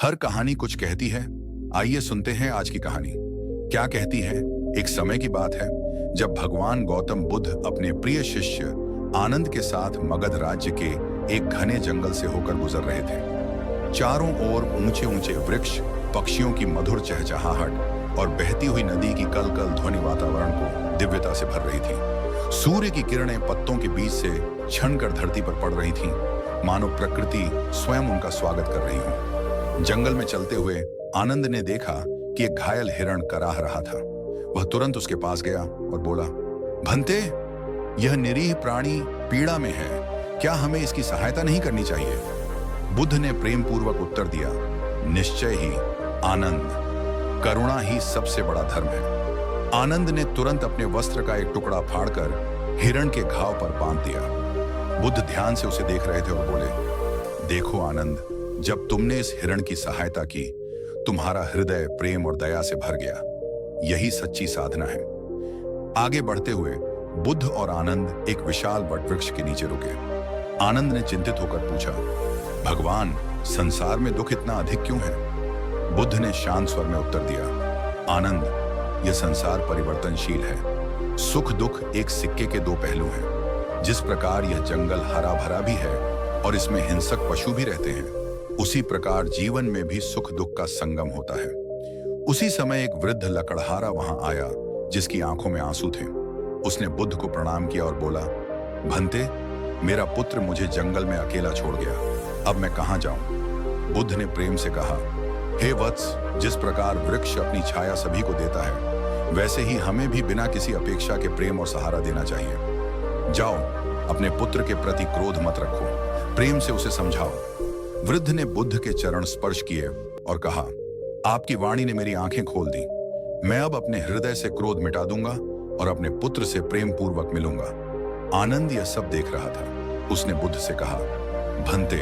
हर कहानी कुछ कहती है। आइए सुनते हैं आज की कहानी। क्या कहती है? एक समय की बात है जब भगवान गौतम बुद्ध अपने प्रिय शिष्य आनंद के साथ मगध राज्य के एक घने जंगल से होकर गुजर रहे थे। चारों ओर ऊंचे ऊंचे वृक्ष, पक्षियों की मधुर चहचहाहट और बहती हुई नदी की कलकल ध्वनि वातावरण को दिव्यता से भर रही थी। सूर्य की किरणें पत्तों के बीच से छनकर धरती पर पड़ रही थीं, मानो प्रकृति स्वयं उनका स्वागत कर रही हो। जंगल में चलते हुए आनंद ने देखा कि एक घायल हिरण कराह रहा था। वह तुरंत उसके पास गया और बोला, भंते, यह निरीह प्राणी पीड़ा में है, क्या हमें इसकी सहायता नहीं करनी चाहिए? बुद्ध ने प्रेम पूर्वक उत्तर दिया, निश्चय ही आनंद, करुणा ही सबसे बड़ा धर्म है। आनंद ने तुरंत अपने वस्त्र का एक टुकड़ा फाड़कर हिरण के घाव पर बांध दिया। बुद्ध ध्यान से उसे देख रहे थे और बोले, देखो आनंद, जब तुमने इस हिरण की सहायता की, तुम्हारा हृदय प्रेम और दया से भर गया। यही सच्ची साधना है। आगे बढ़ते हुए बुद्ध और आनंद एक विशाल वटवृक्ष के नीचे रुके। आनंद ने चिंतित होकर पूछा, भगवान, संसार में दुख इतना अधिक क्यों है? बुद्ध ने शांत स्वर में उत्तर दिया, आनंद, यह संसार परिवर्तनशील है। सुख दुख एक सिक्के के दो पहलू हैं। जिस प्रकार यह जंगल हरा भरा भी है और इसमें हिंसक पशु भी रहते हैं, उसी प्रकार जीवन में भी सुख दुख का संगम होता है। उसी समय एक वृद्ध लकड़हारा वहां आया जिसकी आंखों में आंसू थे। उसने बुद्ध को प्रणाम किया और बोला, भंते, मेरा पुत्र मुझे जंगल में अकेला छोड़ गया, अब मैं कहां जाऊं? बुद्ध ने प्रेम से कहा, हे वत्स, जिस प्रकार वृक्ष अपनी छाया सभी को देता है, वैसे ही हमें भी बिना किसी अपेक्षा के प्रेम और सहारा देना चाहिए। जाओ, अपने पुत्र के प्रति क्रोध मत रखो, प्रेम से उसे समझाओ। वृद्ध ने बुद्ध के चरण स्पर्श किए और कहा, आपकी वाणी ने मेरी आंखें खोल दी। मैं अब अपने हृदय से क्रोध मिटा दूंगा और अपने पुत्र से प्रेम पूर्वक मिलूंगा। आनंद यह सब देख रहा था। उसने बुद्ध से कहा, भंते,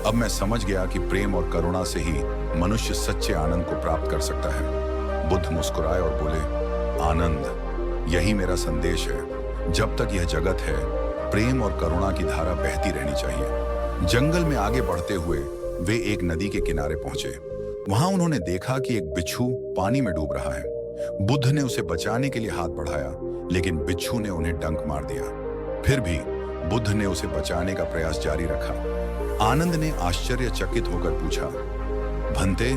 अब मैं समझ गया कि प्रेम और करुणा से ही मनुष्य सच्चे आनंद को प्राप्त कर सकता है। बुद्ध मुस्कुराए और बोले, आनंद, यही मेरा संदेश है। जब तक यह जगत है, प्रेम और करुणा की धारा बहती रहनी चाहिए। जंगल में आगे बढ़ते हुए वे एक नदी के किनारे पहुंचे। वहां उन्होंने देखा कि एक बिच्छू पानी में डूब रहा है। बुद्ध ने उसे बचाने के लिए हाथ बढ़ाया, लेकिन बिच्छू ने उन्हें डंक मार दिया। फिर भी बुद्ध ने उसे बचाने का प्रयास जारी रखा। आनंद ने आश्चर्यचकित होकर पूछा, भंते,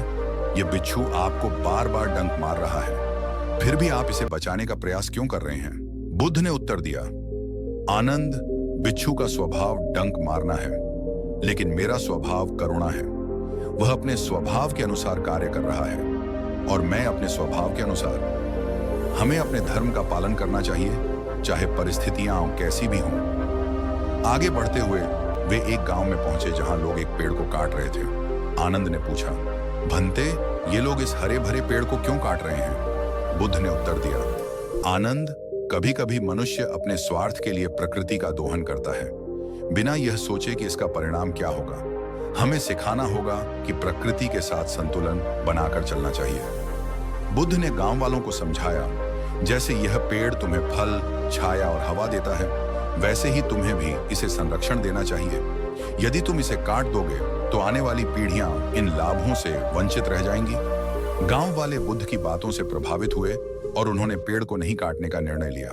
यह बिच्छू आपको बार बार डंक मार रहा है, फिर भी आप इसे बचाने का प्रयास क्यों कर रहे हैं? बुद्ध ने उत्तर दिया, आनंद, बिच्छू का स्वभाव डंक मारना है, लेकिन मेरा स्वभाव करुणा है। वह अपने स्वभाव के अनुसार कार्य कर रहा है और मैं अपने स्वभाव के अनुसार। हमें अपने धर्म का पालन करना चाहिए, चाहे परिस्थितियां कैसी भी हों। आगे बढ़ते हुए वे एक गांव में पहुंचे जहां लोग एक पेड़ को काट रहे थे। आनंद ने पूछा, भंते, ये लोग इस हरे भरे पेड़ को क्यों काट रहे हैं? बुद्ध ने उत्तर दिया, आनंद, कभी कभी मनुष्य अपने स्वार्थ के लिए प्रकृति का दोहन करता है, बिना यह सोचे कि इसका परिणाम क्या होगा। हमें सिखाना होगा कि प्रकृति के साथ संतुलन बनाकर चलना चाहिए। बुद्ध ने गांव वालों को समझाया, जैसे यह पेड़ तुम्हें फल, छाया और हवा देता है, वैसे ही तुम्हें भी इसे संरक्षण देना चाहिए। यदि तुम इसे काट दोगे तो आने वाली पीढ़ियां इन लाभों से वंचित रह जाएंगी। गांव वाले बुद्ध की बातों से प्रभावित हुए और उन्होंने पेड़ को नहीं काटने का निर्णय लिया।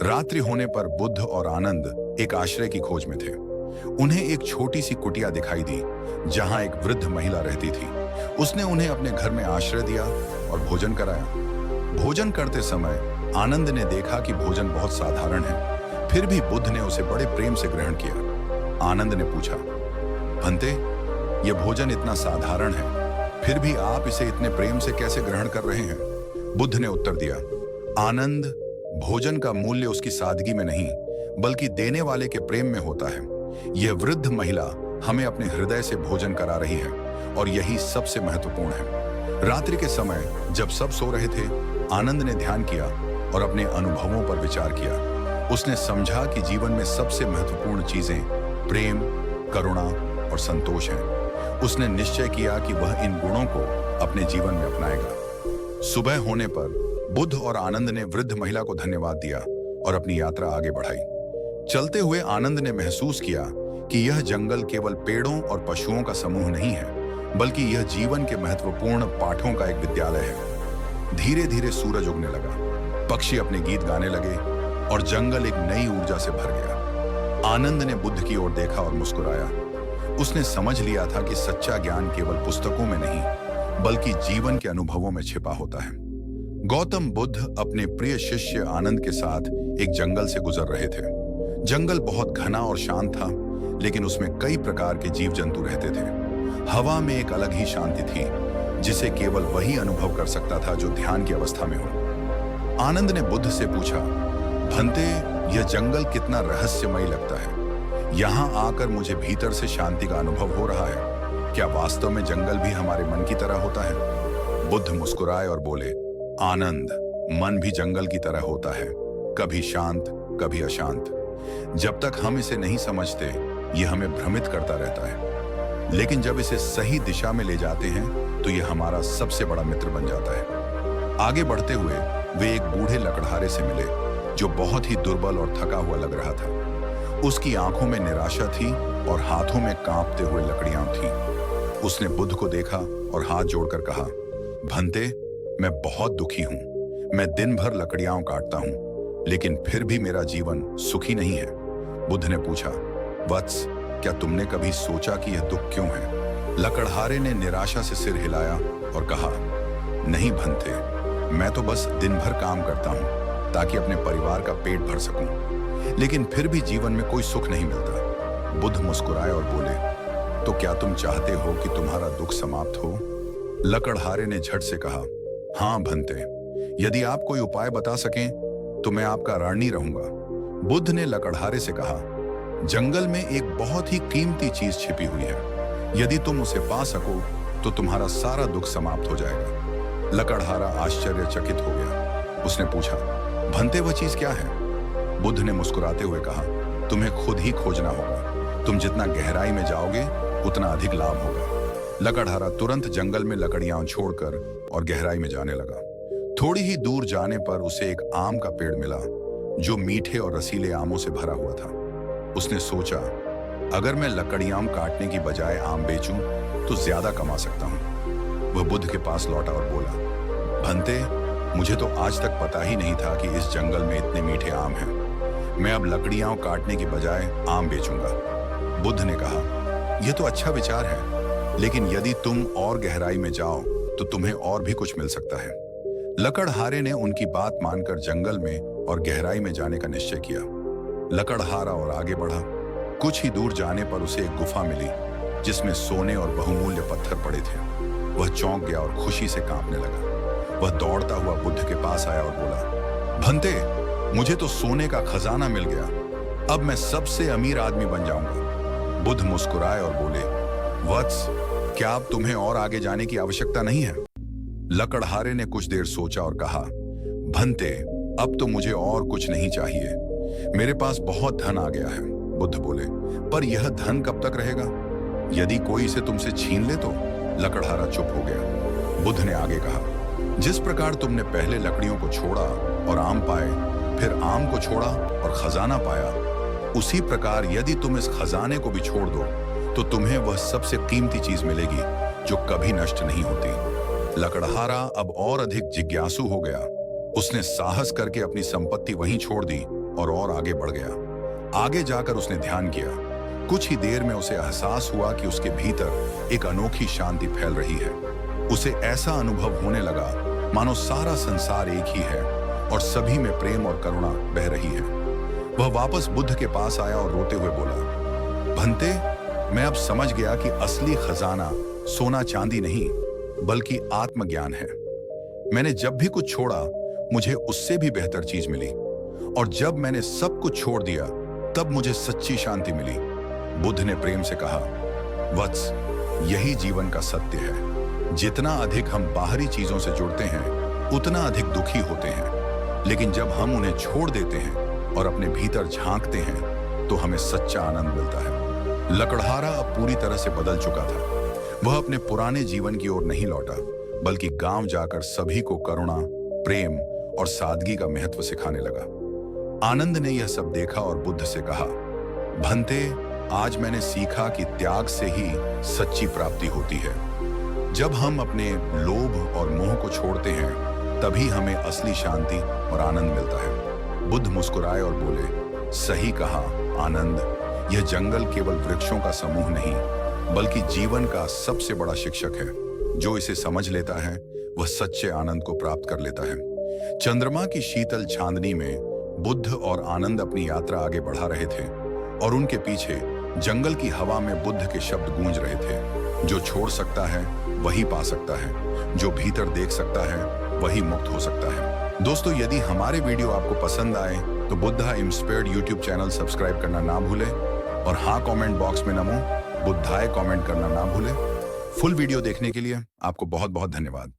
रात्रि होने पर बुद्ध और आनंद एक आश्रय की खोज में थे। उन्हें एक छोटी सी कुटिया दिखाई दी जहां एक वृद्ध महिला रहती थी। उसने उन्हें अपने घर में आश्रय दिया और भोजन कराया। भोजन करते समय आनंद ने देखा कि भोजन बहुत साधारण है, फिर भी बुद्ध ने उसे बड़े प्रेम से ग्रहण किया। आनंद ने पूछा, भंते, यह भोजन इतना साधारण है, फिर भी आप इसे इतने प्रेम से कैसे ग्रहण कर रहे हैं? बुद्ध ने उत्तर दिया, आनंद, भोजन का मूल्य उसकी सादगी में नहीं, बल्कि देने वाले के प्रेम में होता है। यह वृद्ध महिला हमें अपने हृदय से भोजन करा रही है और यही सबसे महत्वपूर्ण है। रात्रि के समय जब सब सो रहे थे, आनंद ने ध्यान किया और अपने अनुभवों पर विचार किया। उसने समझा कि जीवन में सबसे महत्वपूर्ण चीजें प्रेम, करुणा और संतोष हैं। उसने निश्चय किया कि वह इन गुणों को अपने जीवन में अपनाएगा। सुबह होने पर बुद्ध और आनंद ने वृद्ध महिला को धन्यवाद दिया और अपनी यात्रा आगे बढ़ाई। चलते हुए आनंद ने महसूस किया कि यह जंगल केवल पेड़ों और पशुओं का समूह नहीं है, बल्कि यह जीवन के महत्वपूर्ण पाठों का एक विद्यालय है। धीरे धीरे सूरज उगने लगा, पक्षी अपने गीत गाने लगे और जंगल एक नई ऊर्जा से भर गया। आनंद ने बुद्ध की ओर देखा और मुस्कुराया। उसने समझ लिया था कि सच्चा ज्ञान केवल पुस्तकों में नहीं, बल्कि जीवन के अनुभवों में छिपा होता है। गौतम बुद्ध अपने प्रिय शिष्य आनंद के साथ एक जंगल से गुजर रहे थे। जंगल बहुत घना और शांत था, लेकिन उसमें कई प्रकार के जीव जंतु रहते थे। हवा में एक अलग ही शांति थी, जिसे केवल वही अनुभव कर सकता था जो ध्यान की अवस्था में हो। आनंद ने बुद्ध से पूछा, भंते, यह जंगल कितना रहस्यमयी लगता है। यहाँ आकर मुझे भीतर से शांति का अनुभव हो रहा है। क्या वास्तव में जंगल भी हमारे मन की तरह होता है? बुद्ध मुस्कुराए और बोले, आनंद, मन भी जंगल की तरह होता है, कभी शांत, कभी अशांत। जब तक हम इसे नहीं समझते, यह हमें भ्रमित करता रहता है, लेकिन जब इसे सही दिशा में ले जाते हैं तो यह हमारा सबसे बड़ा मित्र बन जाता है। आगे बढ़ते हुए वे एक बूढ़े लकड़हारे से मिले, जो बहुत ही दुर्बल और थका हुआ लग रहा था। उसकी आंखों में निराशा थी और हाथों में कांपते हुए लकड़ियां थीं। उसने बुद्ध को देखा और हाथ जोड़कर कहा, भंते, मैं बहुत दुखी हूं। मैं दिन भर लकड़ियां काटता हूं, लेकिन फिर भी मेरा जीवन सुखी नहीं है। बुद्ध ने पूछा, वत्स, क्या तुमने कभी सोचा कि यह दुख क्यों है? लकड़हारे ने निराशा से सिर हिलाया और कहा, नहीं भंते, मैं तो बस दिन भर काम करता हूं ताकि अपने परिवार का पेट भर सकूं, लेकिन फिर भी जीवन में कोई सुख नहीं मिलता। बुद्ध मुस्कुराए और बोले, तो क्या तुम चाहते हो कि तुम्हारा दुख समाप्त हो? लकड़हारे ने झट से कहा, हाँ भंते, यदि आप कोई उपाय बता सकें तो मैं आपका ऋणी रहूंगा। बुद्ध ने लकड़हारे से कहा, जंगल में एक बहुत ही कीमती चीज छिपी हुई है। यदि तुम उसे पा सको तो तुम्हारा सारा दुख समाप्त हो जाएगा। लकड़हारा आश्चर्यचकित हो गया। उसने पूछा, भंते, वह चीज क्या है? बुद्ध ने मुस्कुराते हुए कहा, तुम्हें खुद ही खोजना होगा। तुम जितना गहराई में जाओगे उतना अधिक लाभ होगा। लकड़हारा तुरंत जंगल में लकड़ियां छोड़कर और गहराई में जाने लगा। थोड़ी ही दूर जाने पर उसे एक आम का पेड़ मिला, जो मीठे और रसीले आमों से भरा हुआ था। उसने सोचा, अगर मैं लकड़ियां काटने की बजाय आम बेचूं तो ज्यादा कमा सकता हूं। वह बुद्ध के पास लौटा और बोला, भंते, मुझे तो आज तक पता ही नहीं था कि इस जंगल में इतने मीठे आम हैं। मैं अब लकड़ियां काटने की बजाय आम बेचूंगा। बुद्ध ने कहा, यह तो अच्छा विचार है, लेकिन यदि तुम और गहराई में जाओ तो तुम्हें और भी कुछ मिल सकता है। लकड़हारे ने उनकी बात मानकर जंगल में और गहराई में जाने का निश्चय किया। लकड़हारा और आगे बढ़ा। कुछ ही दूर जाने पर उसे एक गुफा मिली, जिसमें सोने और बहुमूल्य पत्थर पड़े थे। वह चौंक गया और खुशी से कांपने लगा। वह दौड़ता हुआ बुद्ध के पास आया और बोला, भंते, मुझे तो सोने का खजाना मिल गया। अब मैं सबसे अमीर आदमी बन जाऊंगा। बुद्ध मुस्कुराए और बोले, वत्स, क्या अब तुम्हें और आगे जाने की आवश्यकता नहीं है? लकड़हारे ने कुछ देर सोचा और कहा, भंते, अब तो मुझे और कुछ नहीं चाहिए। मेरे पास बहुत धन आ गया है। बुद्ध बोले, पर यह धन कब तक रहेगा? यदि कोई इसे तुमसे छीन ले तो? लकड़हारा चुप हो गया। बुद्ध ने आगे कहा, जिस प्रकार तुमने पहले लकड़ियों को छोड़ा और आम पाए, फिर आम को छोड़ा और खजाना पाया, उसी प्रकार यदि तुम इस खजाने को भी छोड़ दो तो तुम्हें वह सबसे कीमती चीज मिलेगी जो कभी नष्ट नहीं होती। लकड़हारा अब और अधिक जिज्ञासु हो गया। उसने साहस करके अपनी संपत्ति वहीं छोड़ दी और आगे बढ़ गया। आगे जाकर उसने ध्यान किया। कुछ ही देर में उसे एहसास हुआ कि उसके भीतर एक अनोखी शांति फैल रही है। उसे ऐसा अनुभव होने लगा मानो सारा संसार एक ही है और सभी में प्रेम और करुणा बह रही है। वह वापस बुद्ध के पास आया और रोते हुए बोला, भंते, मैं अब समझ गया कि असली खजाना सोना चांदी नहीं बल्कि आत्मज्ञान है। मैंने जब भी कुछ छोड़ा मुझे उससे भी बेहतर चीज मिली, और जब मैंने सब कुछ छोड़ दिया तब मुझे सच्ची शांति मिली। बुद्ध ने प्रेम से कहा, वत्स, यही जीवन का सत्य है। जितना अधिक हम बाहरी चीजों से जुड़ते हैं उतना अधिक दुखी होते हैं, लेकिन जब हम उन्हें छोड़ देते हैं और अपने भीतर झांकते हैं तो हमें सच्चा आनंद मिलता है। लकड़हारा अब पूरी तरह से बदल चुका था। वह अपने पुराने जीवन की ओर नहीं लौटा, बल्कि गांव जाकर सभी को करुणा, प्रेम और सादगी का महत्व सिखाने लगा। आनंद ने यह सब देखा और बुद्ध से कहा, भंते, आज मैंने सीखा कि त्याग से ही सच्ची प्राप्ति होती है। जब हम अपने लोभ और मोह को छोड़ते हैं तभी हमें असली शांति और आनंद मिलता है। बुद्ध मुस्कुराए और बोले, सही कहा आनंद, यह जंगल केवल वृक्षों का समूह नहीं बल्कि जीवन का सबसे बड़ा शिक्षक है। जो इसे समझ लेता है वह सच्चे आनंद को प्राप्त कर लेता है। चंद्रमा की शीतल चांदनी में बुद्ध और आनंद अपनी यात्रा आगे बढ़ा रहे थे और उनके पीछे जंगल की हवा में बुद्ध के शब्द गूंज रहे थे, जो छोड़ सकता है वही पा सकता है, जो भीतर देख सकता है वही मुक्त हो सकता है। दोस्तों, यदि हमारे वीडियो आपको पसंद आए तो Buddha inspired YouTube channel subscribe करना ना भूलें और हाँ, कमेंट बॉक्स में नमो बुद्धाय कमेंट करना ना भूलें। फुल वीडियो देखने के लिए आपको बहुत बहुत धन्यवाद।